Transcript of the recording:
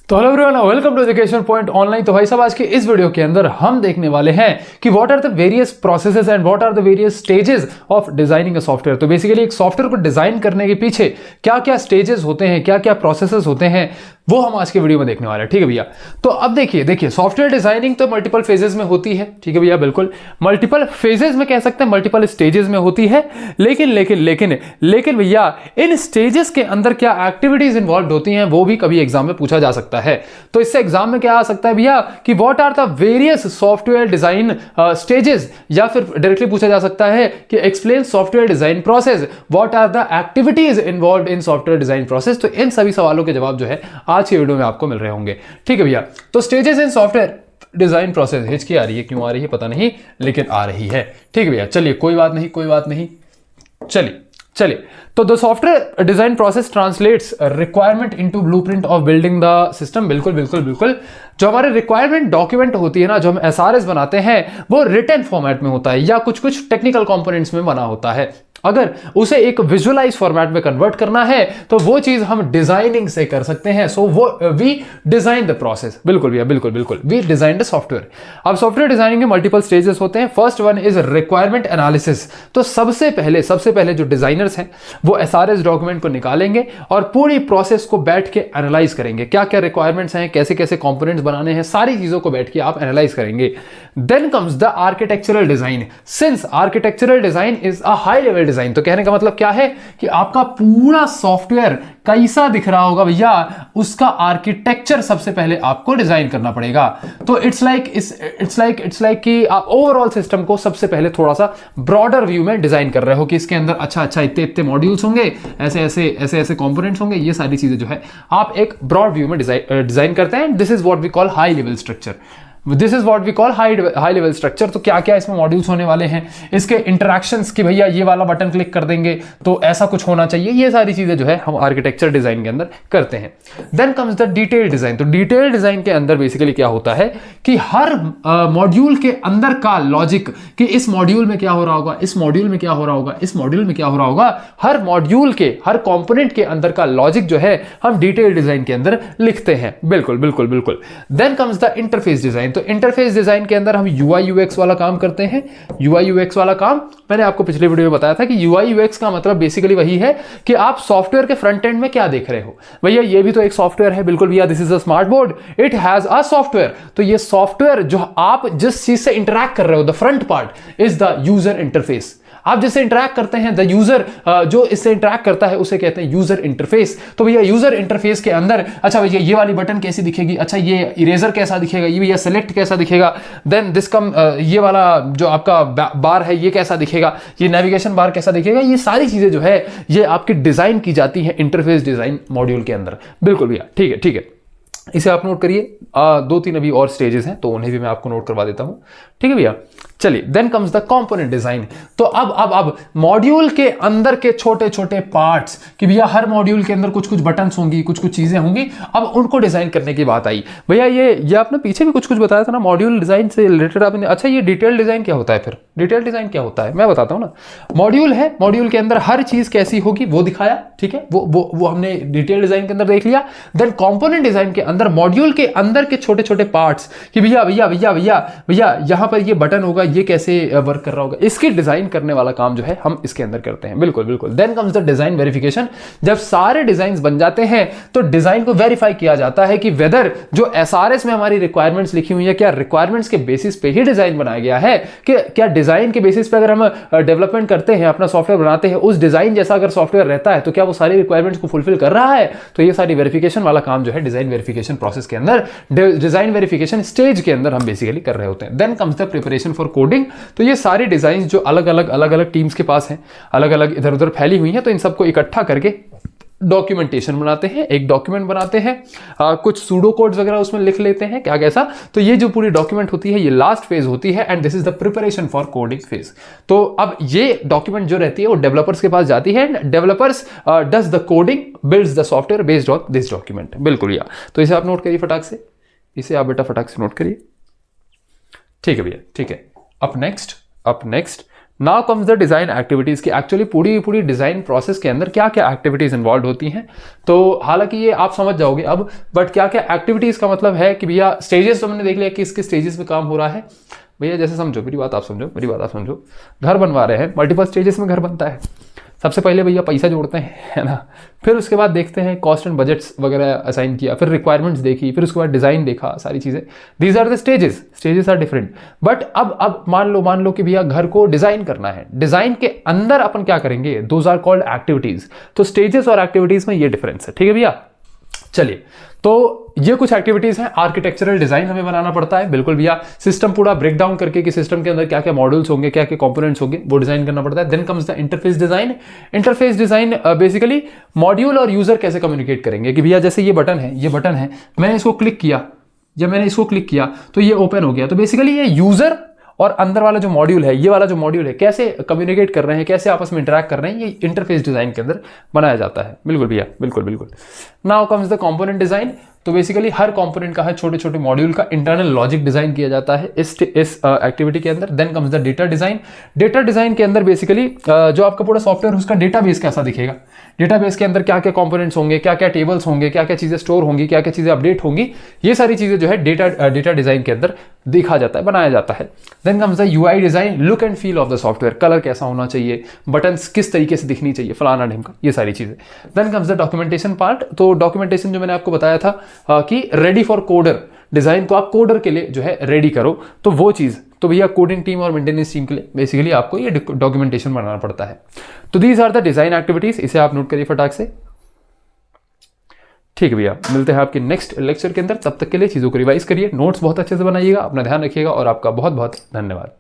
तो hello everyone, welcome to education point online. तो भाई साहब, आज के इस वीडियो के अंदर हम देखने वाले हैं कि what are the various processes and what are the various stages of designing a software. तो बेसिकली एक सॉफ्टवेयर को डिजाइन करने के पीछे क्या क्या स्टेजेस होते हैं, क्या क्या प्रोसेसेस होते हैं, वो हम आज के वीडियो में देखने वाले हैं। ठीक है भैया। तो अब देखिए सॉफ्टवेयर डिजाइनिंग तो मल्टीपल फेजेस में होती है। ठीक है भैया, बिल्कुल मल्टीपल फेजेस में कह सकते हैं, मल्टीपल स्टेजेस में होती है। लेकिन भैया इन स्टेजेस के अंदर क्या एक्टिविटीज इन्वॉल्व होती हैं वो भी कभी एग्जाम में पूछा जा सकता है। तो इससे एग्जाम में क्या आ सकता है भैया कि what are the various software design stages, या फिर डायरेक्टली पूछा जा सकता है कि explain software design process, what are the activities involve in software design process. तो इन सभी सवालों के जवाब जो है आज की वीडियो में आपको मिल रहे होंगे। ठीक है भैया। तो stages in software design process, हिचकी आ रही है, क्यों आ रही है पता नहीं, लेकिन आ रही है। ठीक है भैया, चलिए कोई बात नहीं, चलिए। तो the software design process translates requirement into blueprint of building the system. बिल्कुल। जो हमारे रिक्वायरमेंट डॉक्यूमेंट होती है ना, जो हम एसआरएस बनाते हैं, वो रिटन फॉर्मेट में होता है या कुछ टेक्निकल कंपोनेंट्स में बना होता है। अगर उसे एक विजुअलाइज फॉर्मेट में कन्वर्ट करना है तो वो चीज हम डिजाइनिंग से कर सकते हैं। सो वो वी डिजाइन द प्रोसेस। बिल्कुल भैया, बिल्कुल वी डिजाइन द सॉफ्टवेयर। अब सॉफ्टवेयर डिजाइनिंग के मल्टीपल स्टेजेस होते हैं। First one is requirement analysis. तो सबसे पहले जो डिजाइनर्स हैं वो एसआरएस डॉक्यूमेंट को निकालेंगे और पूरी प्रोसेस को बैठ के एनालाइज करेंगे। क्या क्या रिक्वायरमेंट्स हैं, कैसे कैसे कंपोनेंट्स बनाने हैं, सारी चीजों को बैठ के आप एनालाइज करेंगे। Then comes the architectural design. Since architectural design is a high level design, तो कहने का मतलब क्या है कि आपका पूरा सॉफ्टवेयर कैसा दिख रहा होगा भैया, उसका आर्किटेक्चर सबसे पहले आपको डिजाइन करना पड़ेगा। तो इट्स लाइक कि आप ओवरऑल सिस्टम को सबसे पहले थोड़ा सा ब्रॉडर व्यू में डिजाइन कर रहे हो कि इसके अंदर अच्छा इतने मॉड्यूल्स होंगे, ऐसे कंपोनेंट्स होंगे, ये सारी चीजें जो है आप एक ब्रॉड व्यू में डिजाइन करते हैं। This is what we call high level structure. This is what we call high level structure. तो क्या क्या इसमें मॉड्यूल्स होने वाले हैं, इसके इंटरैक्शंस कि भैया ये वाला बटन क्लिक कर देंगे तो ऐसा कुछ होना चाहिए, ये सारी चीजें जो है हम आर्किटेक्चर डिजाइन के अंदर करते हैं। Then comes the detail design. तो डिटेल डिजाइन के अंदर बेसिकली क्या होता है कि हर मॉड्यूल के अंदर का लॉजिक, कि इस मॉड्यूल में क्या हो रहा होगा, इस मॉड्यूल में क्या हो रहा होगा, इस मॉड्यूल में क्या हो रहा होगा, हर मॉड्यूल के हर कॉम्पोनेंट के अंदर का लॉजिक जो है हम डिटेल डिजाइन के अंदर लिखते हैं। बिल्कुल। Then comes the interface design. तो इंटरफेस डिजाइन के अंदर हम यूआई यूएक्स वाला काम करते हैं। यूआई यूएक्स वाला काम मैंने आपको पिछले वीडियो में बताया था कि यूआई यूएक्स का मतलब बेसिकली वही है कि आप सॉफ्टवेयर के फ्रंट एंड में क्या देख रहे हो। भैया ये भी तो एक सॉफ्टवेयर है। बिल्कुल भैया, this is a smart board, it has a software. तो ये सॉफ्टवेयर जो आप जिस चीज से इंटरैक्ट कर रहे हो, the front part is the user interface. आप जिससे इंटरैक्ट करते हैं, द यूजर जो इससे इंटरैक्ट करता है उसे कहते हैं यूजर इंटरफेस। तो भैया यूजर इंटरफेस के अंदर अच्छा भैया ये वाली बटन कैसी दिखेगी, अच्छा ये इरेजर कैसा दिखेगा, ये भैया सेलेक्ट कैसा दिखेगा, देन दिस कम ये वाला जो आपका बार है ये कैसा दिखेगा, ये नेविगेशन बार कैसा दिखेगा, ये सारी चीजें जो है ये आपकी डिजाइन की जाती है इंटरफेस डिजाइन मॉड्यूल के अंदर। बिल्कुल भैया, ठीक है। इसे आप नोट करिए। 2-3 अभी और स्टेजेस हैं तो उन्हें भी मैं आपको नोट करवा देता हूं। ठीक है भैया, चलिए। Then comes the component design. तो अब मॉड्यूल के अंदर के छोटे छोटे पार्ट्स, कि भैया हर मॉड्यूल के अंदर कुछ बटन्स होंगी, कुछ चीजें होंगी, अब उनको डिजाइन करने की बात आई। भैया ये आपने पीछे भी कुछ बताया था ना मॉड्यूल डिजाइन से रिलेटेड आपने। अच्छा ये डिटेल डिजाइन क्या होता है फिर? डिटेल डिजाइन क्या होता है मैं बताता हूं ना। मॉड्यूल है, मॉड्यूल के अंदर हर चीज कैसी होगी वो दिखाया। ठीक है, वो हमने डिटेल डिजाइन के अंदर देख लिया। देन कंपोनेंट डिजाइन के अंदर मॉड्यूल के अंदर के छोटे छोटे पार्ट्स, कि भैया यहां पर ये बटन होगा, ये कैसे वर्क कर रहा होगा, इसकी डिजाइन करने वाला काम जो है हम इसके अंदर करते हैं। बिल्कुल। Then comes the design verification. जब सारे डिजाइन बन जाते हैं तो डिजाइन को वेरीफाई किया जाता है कि वेदर जो एसआरएस में हमारी रिक्वायरमेंट्स लिखी हुई है, क्या रिक्वायरमेंट्स के बेसिस पे ही डिजाइन बनाया गया है, कि क्या डिजाइन के बेसिस पे अगर हम डेवलपमेंट करते हैं, अपना सॉफ्टवेयर बनाते हैं, उस डिजाइन जैसा अगर सॉफ्टवेयर रहता है तो क्या वो सारी रिक्वायरमेंट्स को फुलफिल कर रहा है। तो ये सारी वेरिफिकेशन वाला काम जो है डिजाइन वेरिफिकेशन प्रोसेस के अंदर, डिजाइन वेरिफिकेशन स्टेज के अंदर हम बेसिकली कर रहे होते हैं। Then comes the preparation for coding. तो ये सारे डिजाइन जो अलग अलग टीम्स के पास हैं, अलग अलग इधर उधर फैली हुई हैं, तो इन सबको इकट्ठा करके डॉक्यूमेंटेशन बनाते हैं, एक डॉक्यूमेंट बनाते हैं, कुछ सूडो कोड्स वगैरह उसमें लिख लेते हैं क्या कैसा। तो ये जो पूरी डॉक्यूमेंट होती है ये लास्ट फेज होती है, and this is the preparation for coding phase. तो अब ये डॉक्यूमेंट जो रहती है वो डेवलपर्स के पास जाती है, developers does the coding, builds the software based on this document. बिल्कुल यार, तो इसे आप नोट करिए फटाक से, इसे आप बेटा फटाक से नोट करिए। ठीक है भैया, ठीक है। Up next now comes the design activities की एक्चुअली पूरी डिज़ाइन प्रोसेस के अंदर क्या क्या एक्टिविटीज़ इन्वॉल्व होती हैं। तो हालांकि ये आप समझ जाओगे अब, बट क्या क्या एक्टिविटीज़ का मतलब है कि भैया स्टेजेस तो हमने देख लिया कि किस किस स्टेजेस में काम हो रहा है। भैया जैसे समझो, मेरी बात आप समझो, घर बनवा रहे हैं, मल्टीपल स्टेजेस में घर बनता है। सबसे पहले भैया पैसा जोड़ते हैं, है ना, फिर उसके बाद देखते हैं कॉस्ट एंड बजट्स वगैरह असाइन किया, फिर रिक्वायरमेंट्स देखी, फिर उसके बाद डिज़ाइन देखा, सारी चीज़ें। These are the stages are different. But अब मान लो कि भैया घर को डिज़ाइन करना है, डिज़ाइन के अंदर अपन क्या करेंगे, दोज आर कॉल्ड एक्टिविटीज़। तो स्टेजेस और एक्टिविटीज़ में ये डिफरेंस है, ठीक है भैया। चलिए, तो ये कुछ एक्टिविटीज हैं। आर्किटेक्चरल डिजाइन हमें बनाना पड़ता है, बिल्कुल भैया, सिस्टम पूरा ब्रेक डाउन करके कि सिस्टम के अंदर क्या क्या मॉड्यूल्स होंगे, क्या क्या कंपोनेंट्स होंगे, वो डिजाइन करना पड़ता है। Then comes the interface design. Interface design basically module और यूजर कैसे कम्युनिकेट करेंगे कि भैया जैसे ये बटन है, मैंने इसको क्लिक किया, तो ये ओपन हो गया। तो बेसिकली ये यूजर और अंदर वाला जो मॉड्यूल है, ये वाला जो मॉड्यूल है, कैसे कम्युनिकेट कर रहे हैं, कैसे आपस में इंटरैक्ट कर रहे हैं, ये इंटरफेस डिजाइन के अंदर बनाया जाता है। बिल्कुल भैया, बिल्कुल। Now comes the component design. तो बेसिकली हर कंपोनेंट का है, छोटे छोटे मॉड्यूल का इंटरनल लॉजिक डिजाइन किया जाता है इस एक्टिविटी के अंदर। Then comes the data design. Data design के अंदर बेसिकली जो आपका पूरा सॉफ्टवेयर, उसका डेटाबेस कैसा दिखेगा, डेटाबेस के अंदर क्या क्या कंपोनेंट्स होंगे, क्या क्या टेबल्स होंगे, क्या क्या चीजें स्टोर होंगी, क्या क्या चीजें अपडेट होंगी, ये सारी चीजें जो है डेटा डिजाइन के अंदर देखा जाता है, बनाया जाता है। Then comes the UI design, look and feel of the software, colour कैसा होना चाहिए, बटन्स किस तरीके से दिखनी चाहिए, फलाना ढिमका, ये सारी चीजें। Then comes the documentation part. तो डॉक्यूमेंटेशन जो मैंने आपको बताया था कि रेडी फॉर कोडर, डिजाइन को आप कोडर के लिए जो है रेडी करो, तो वो चीज, तो भैया कोडिंग टीम और मेंटेनेंस टीम के लिए बेसिकली आपको ये डॉक्यूमेंटेशन बनाना पड़ता है। तो these are the design activities, इसे आप नोट करिए फटाक से। ठीक है भैया, मिलते हैं आपके नेक्स्ट लेक्चर के अंदर। तब तक के लिए चीज़ों को रिवाइज करिए, नोट्स बहुत अच्छे से बनाइएगा, अपना ध्यान रखिएगा और आपका बहुत बहुत धन्यवाद।